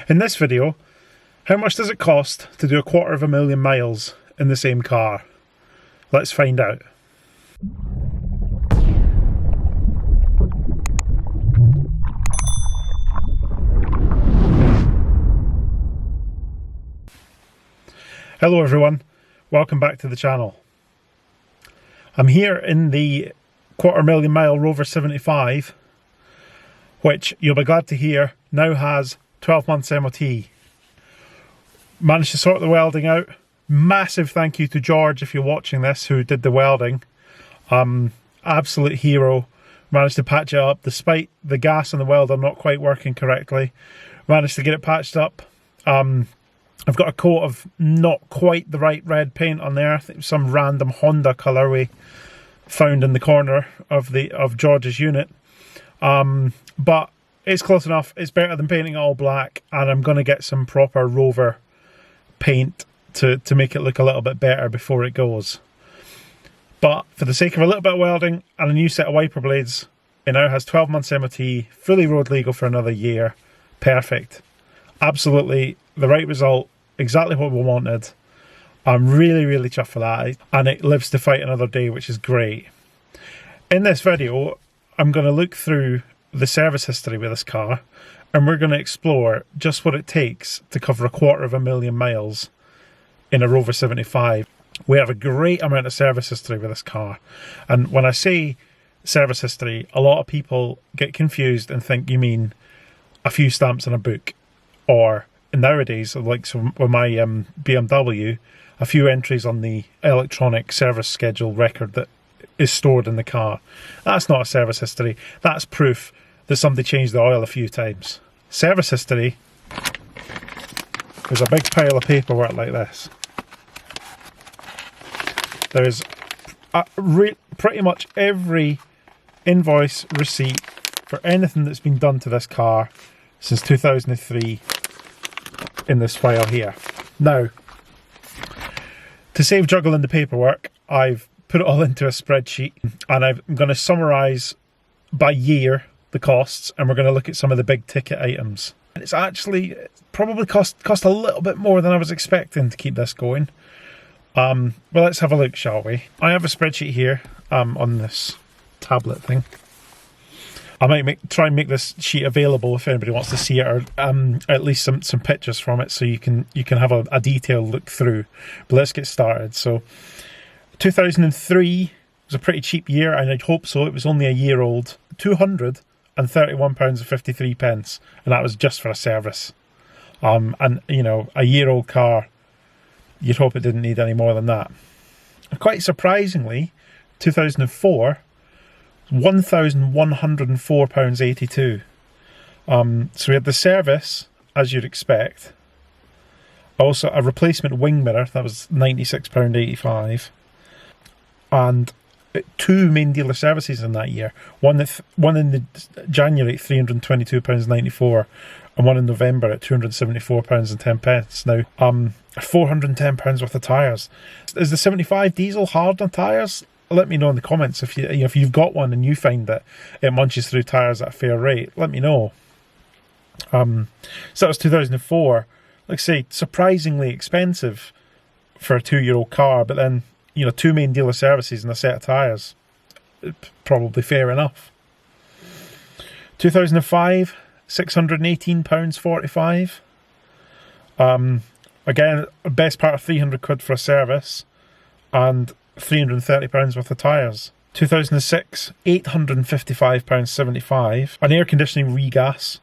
In this video, how much does it cost to do 250,000 miles in the same car? Let's find out. Hello everyone, welcome back to the channel. I'm here in the 250,000 mile Rover 75, which you'll be glad to hear now has 12 months MOT. Managed to sort the welding out. Massive thank you to George, if you're watching this, who did the welding. Absolute hero. Managed to patch it up despite the gas and the welder not quite working correctly. Managed to get it patched up. I've got a coat of not quite the right red paint on there. I think some random Honda colour we found in the corner of George's unit. But it's close enough. It's better than painting it all black, and I'm going to get some proper Rover paint to make it look a little bit better before it goes. But for the sake of a little bit of welding and a new set of wiper blades, it now has 12 months MOT, fully road legal for another year. Perfect. Absolutely the right result, exactly what we wanted. I'm really chuffed for that, and it lives to fight another day, which is great. In this video, I'm going to look through the service history with this car, and we're going to explore just what it takes to cover 250,000 miles in a Rover 75. We have a great amount of service history with this car, and when I say service history, a lot of people get confused and think you mean a few stamps in a book, or nowadays, like so with my BMW, a few entries on the electronic service schedule record that is stored in the car. That's not a service history. That's proof that somebody changed the oil a few times. Service history is a big pile of paperwork like this. There is pretty much every invoice, receipt for anything that's been done to this car since 2003 in this file here. Now, to save juggling the paperwork, I've put it all into a spreadsheet, and I'm going to summarise by year the costs, and we're going to look at some of the big ticket items. And it's actually probably cost a little bit more than I was expecting to keep this going. Well, let's have a look, shall we? I have a spreadsheet here on this tablet thing. I might try and make this sheet available if anybody wants to see it, or at least some pictures from it, so you can have a detailed look through. But let's get started. So 2003 was a pretty cheap year, and I'd hope so. It was only a year old. £231.53, and that was just for a service. And you know, a year old car, you'd hope it didn't need any more than that. And quite surprisingly, 2004. £1,104.82. So we had the service, as you'd expect. Also a replacement wing mirror, that was £96.85. And two main dealer services in that year. One in the January at £322.94, and one in November at £274.10. Now, £410 worth of tyres. Is the 75 diesel hard on tyres? Let me know in the comments if you've got one and you find that it munches through tyres at a fair rate. Let me know. So that was 2004. Like I say, surprisingly expensive for a 2-year-old car, but then, you know, two main dealer services and a set of tyres, probably fair enough. 2005, £618.45. Again, best part of 300 quid for a service, and £330 worth of tyres. 2006, £855.75. An air conditioning regas.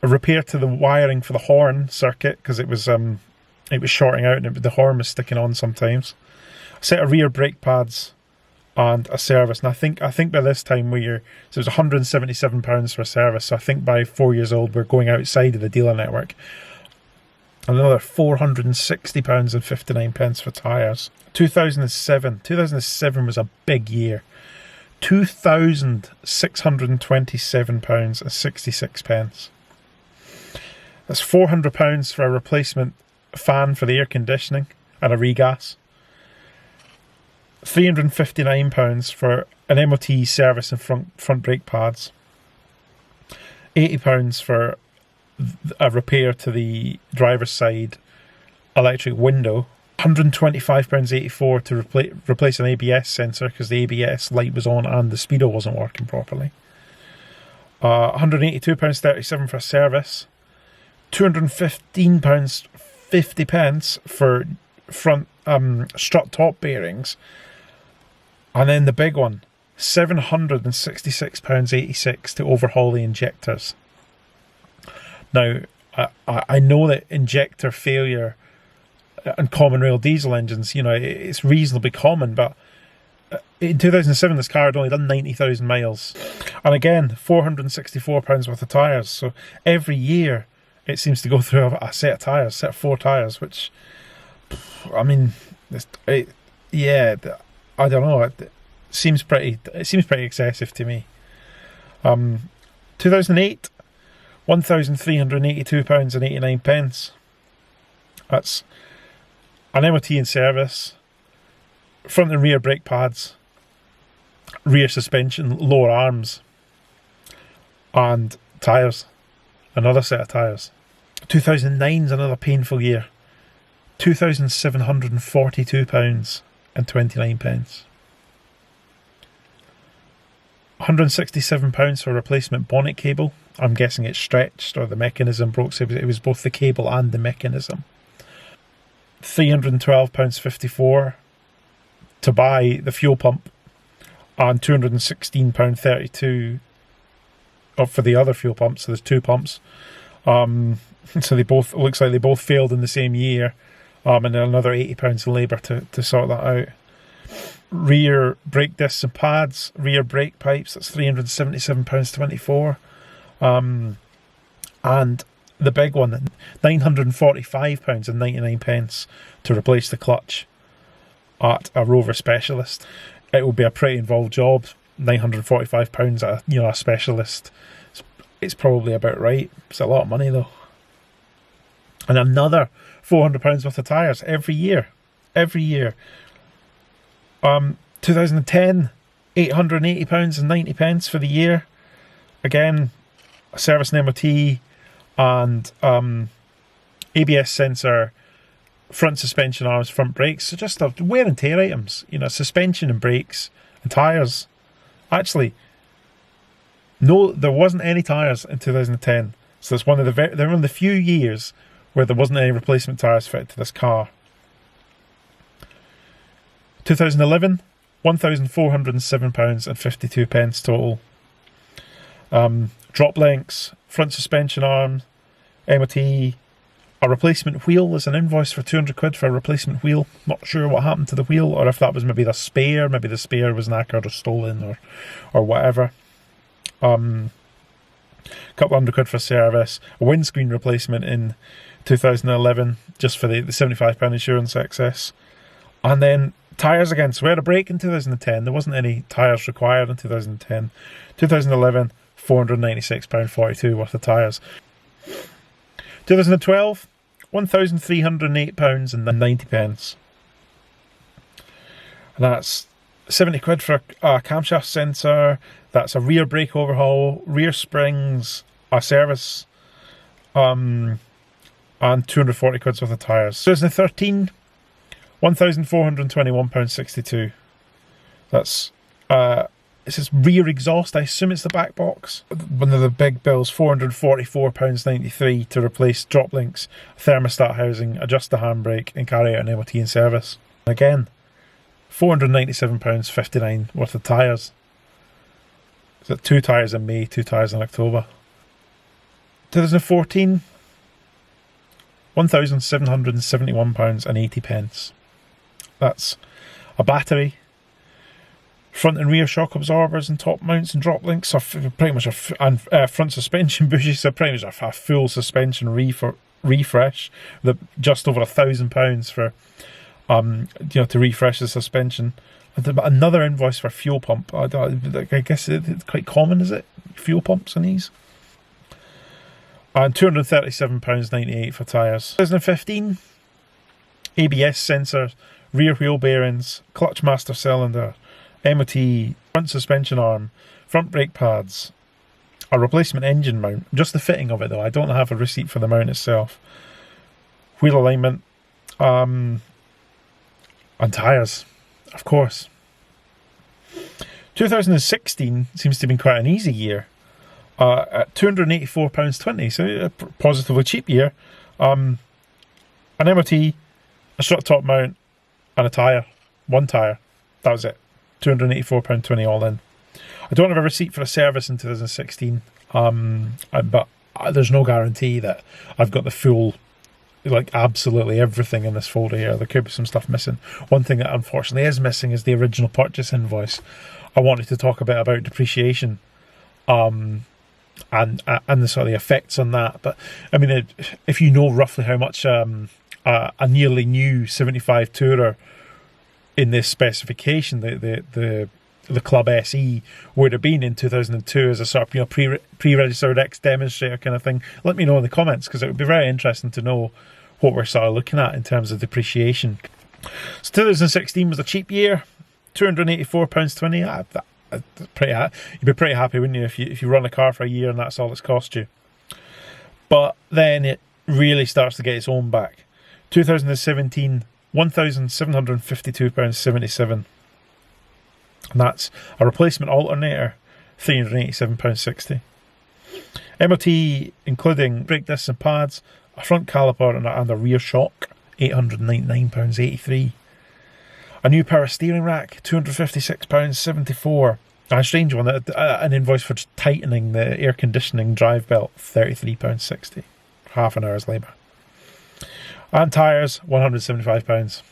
A repair to the wiring for the horn circuit, because it was shorting out and the horn was sticking on sometimes. A set of rear brake pads and a service. And I think by this time so it was £177 for a service. So I think by 4 years old we're going outside of the dealer network. Another £460.59 for tyres. 2007 was a big year. £2,627.66. That's £400 for a replacement fan for the air conditioning and a regas. £359 for an MOT service and front brake pads. £80 for a repair to the driver's side electric window. £125.84 to replace an ABS sensor because the ABS light was on and the speedo wasn't working properly. £182.37 for a service. £215.50 for front strut top bearings. And then the big one, £766.86 to overhaul the injectors. Now, I know that injector failure and common rail diesel engines, it's reasonably common, but in 2007 this car had only done 90,000 miles. And again, £464 worth of tyres. So every year it seems to go through a set of tyres, set of 4 tyres, which, I mean, I don't know, it seems pretty excessive to me. 2008, £1,382.89. That's an MOT in service, front and rear brake pads, rear suspension, lower arms, and tyres. Another set of tyres. 2009 is another painful year. £2,742.29. £167 for a replacement bonnet cable. I'm guessing it's stretched or the mechanism broke, so it was both the cable and the mechanism. £312.54 to buy the fuel pump, and £216.32 for the other fuel pump. So there's 2 pumps. So it looks like they both failed in the same year, and then another £80 in labour to sort that out. Rear brake discs and pads, rear brake pipes, that's £377.24. And the big one, £945.99 to replace the clutch at a Rover specialist. It will be a pretty involved job. £945 at a specialist. It's probably about right. It's a lot of money though. And another £400 worth of tyres every year. 2010, £880.90 for the year. Again, a service and MOT, and ABS sensor, front suspension arms, front brakes. So just wear and tear items, suspension and brakes and tyres. Actually, no, there wasn't any tyres in 2010. So it's one of the few years where there wasn't any replacement tyres fitted to this car. 2011, £1,407.52 total. Drop links, front suspension arm, MOT, a replacement wheel. There's an invoice for £200 for a replacement wheel. Not sure what happened to the wheel, or if that was maybe the spare. Maybe the spare was knackered or stolen or whatever. Couple £100 for service, a windscreen replacement in 2011 just for the £75 insurance excess, and then tyres again. So we had a break in 2010. There wasn't any tyres required in 2010. 2011, £496.42 worth of tyres. 2012, £1,308.90. And that's £70 for a camshaft sensor. That's a rear brake overhaul, rear springs, a service, and £240 worth of tyres. 2013, £1,421.62. That's it says rear exhaust. I assume it's the back box. One of the big bills, £444.93 to replace drop links, thermostat housing, adjust the handbrake, and carry out an MOT in service. Again, £497.59 worth of tyres. So 2 tyres in May, 2 tyres in October. 2014, £1,771.80. That's a battery, front and rear shock absorbers and top mounts and drop links, are pretty much front suspension bushes, so pretty much a full suspension refresh. Just over £1,000 for to refresh the suspension. Another invoice for fuel pump. I guess it's quite common, is it? Fuel pumps on these. And £237.98 for tyres. 2015, ABS sensors, rear wheel bearings, clutch master cylinder, MOT, front suspension arm, front brake pads, a replacement engine mount, just the fitting of it though. I don't have a receipt for the mount itself. Wheel alignment, and tyres, of course. 2016 seems to have been quite an easy year. At £284.20, so a positively cheap year. An MOT, a strut top mount, and a tyre. One tyre. That was it. £284.20 all in. I don't have a receipt for a service in 2016, but there's no guarantee that I've got the full, like absolutely everything in this folder here. There could be some stuff missing. One thing that unfortunately is missing is the original purchase invoice. I wanted to talk a bit about depreciation, and the sort of the effects on that. But I mean, if you know roughly how much a nearly new 75 Tourer in this specification, the Club SE would have been in 2002 as a sort of pre-registered X demonstrator kind of thing, let me know in the comments, because it would be very interesting to know what we're sort of looking at in terms of depreciation. So 2016 was a cheap year, £284.20. You'd be pretty happy, wouldn't you, if you run a car for a year and that's all it's cost you. But then it really starts to get its own back. 2017, £1,752.77. And that's a replacement alternator, £387.60. MOT, including brake discs and pads, a front caliper and a rear shock, £899.83. A new power steering rack, £256.74. A strange one, an invoice for tightening the air conditioning drive belt, £33.60. Half an hour's labour. And tyres, £175.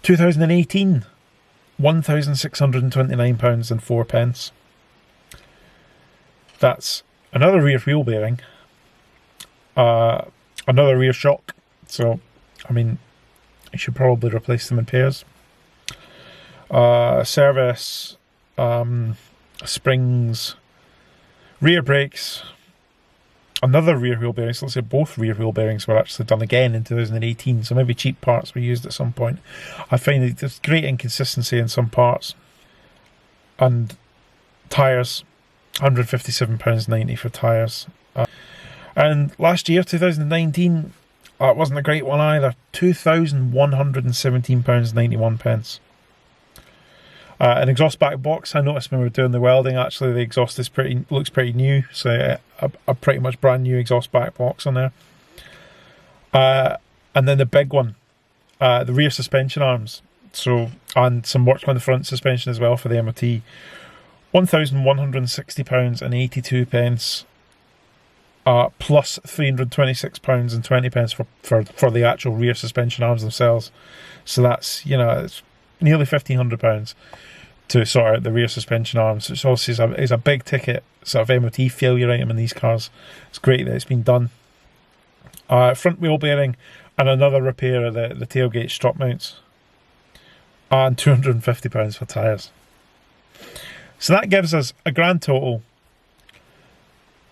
2018, £1,629.04. That's another rear wheel bearing, another rear shock. So, I mean, you should probably replace them in pairs. Service, springs, rear brakes, another rear wheel bearing. So let's say both rear wheel bearings were actually done again in 2018. So maybe cheap parts were used at some point. I find that there's great inconsistency in some parts. And tyres, £157.90 for tyres. And last year, 2019, it wasn't a great one either. £2,117.91. An exhaust back box. I noticed when we were doing the welding, actually the exhaust is looks pretty new. So a pretty much brand new exhaust back box on there. And then the big one, the rear suspension arms. So, and some work on the front suspension as well for the MOT. £1,160.82. Plus £326.20 for the actual rear suspension arms themselves. So that's, it's nearly £1,500 to sort out the rear suspension arms. It's obviously is a big ticket sort of MOT failure item in these cars. It's great that it's been done. Front wheel bearing and another repair of the tailgate strut mounts. And £250 for tyres. So that gives us a grand total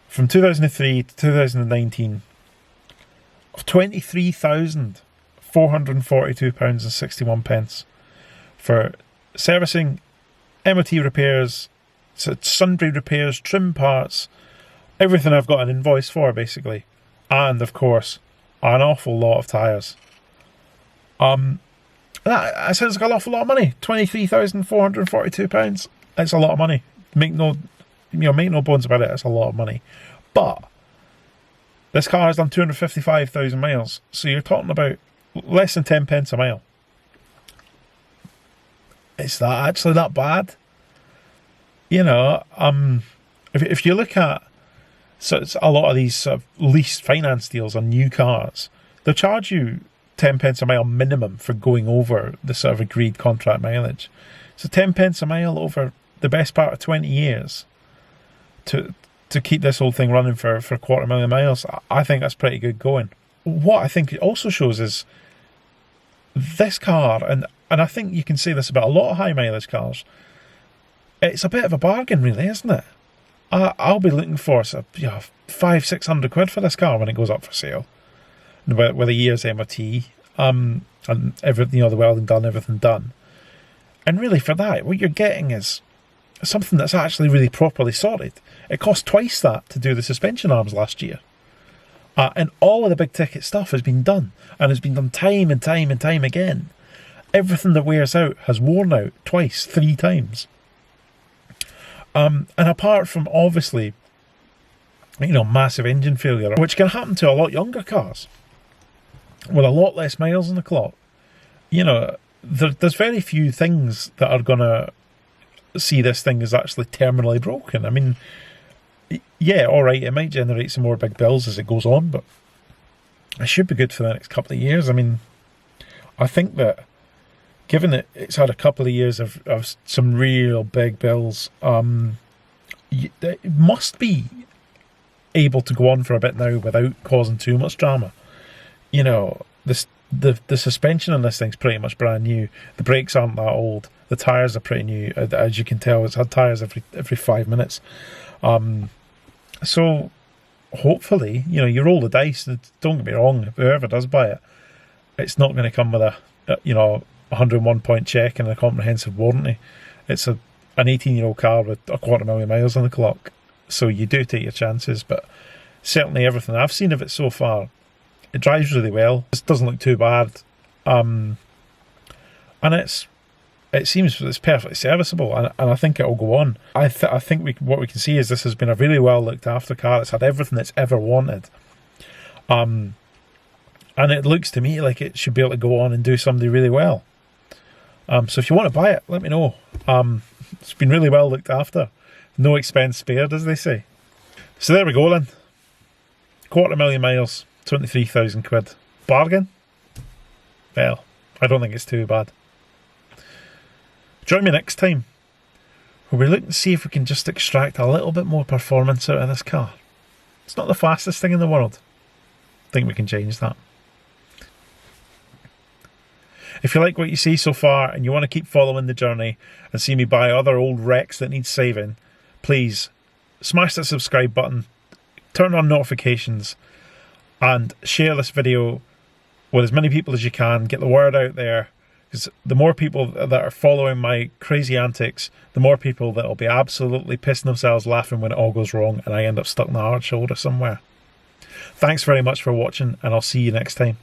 from 2003 to 2019 of £23,442.61 for servicing, MOT repairs, so sundry repairs, trim parts, everything I've got an invoice for basically, and of course an awful lot of tyres. That sounds like an awful lot of money. £23,442. It's a lot of money. Make no bones about it. It's a lot of money. But this car has done 255,000 miles, so you're talking about less than 10 pence a mile. Is that actually that bad? If you look at it's a lot of these sort of lease finance deals on new cars, they'll charge you 10 pence a mile minimum for going over the sort of agreed contract mileage. So 10 pence a mile over the best part of 20 years to keep this whole thing running for 250,000 miles, I think that's pretty good going. What I think it also shows is this car, and I think you can say this about a lot of high mileage cars, it's a bit of a bargain really, isn't it? I'll be looking for £500-600 for this car when it goes up for sale, with a year's MOT, and everything, the welding done, everything done. And really for that, what you're getting is something that's actually really properly sorted. It cost twice that to do the suspension arms last year. And all of the big ticket stuff has been done, and has been done time and time and time again. Everything that wears out has worn out twice, 3 times. And apart from, obviously, massive engine failure, which can happen to a lot younger cars with a lot less miles on the clock, there's very few things that are going to see this thing as actually terminally broken. I mean, yeah, alright, it might generate some more big bills as it goes on, but it should be good for the next couple of years. I mean, I think that given that it's had a couple of years of some real big bills, it must be able to go on for a bit now without causing too much drama. The suspension on this thing's pretty much brand new. The brakes aren't that old. The tyres are pretty new. As you can tell, it's had tyres every 5 minutes. So hopefully, you roll the dice. Don't get me wrong, whoever does buy it, it's not going to come with a 101 point check and a comprehensive warranty. It's an 18-year-old car with 250,000 miles on the clock. So you do take your chances, but certainly everything I've seen of it so far, it drives really well. It doesn't look too bad, and it seems it's perfectly serviceable, and I think it'll go on. I think what we can see is this has been a really well looked after car. It's had everything it's ever wanted, and it looks to me like it should be able to go on and do somebody really well. So if you want to buy it, let me know. It's been really well looked after. No expense spared, as they say. So there we go then. 250,000 miles, 23,000 quid. Bargain? Well, I don't think it's too bad. Join me next time, where we're looking to see if we can just extract a little bit more performance out of this car. It's not the fastest thing in the world. I think we can change that. If you like what you see so far and you want to keep following the journey and see me buy other old wrecks that need saving, please smash that subscribe button, turn on notifications, and share this video with as many people as you can. Get the word out there, because the more people that are following my crazy antics, the more people that will be absolutely pissing themselves laughing when it all goes wrong and I end up stuck in the hard shoulder somewhere. Thanks very much for watching, and I'll see you next time.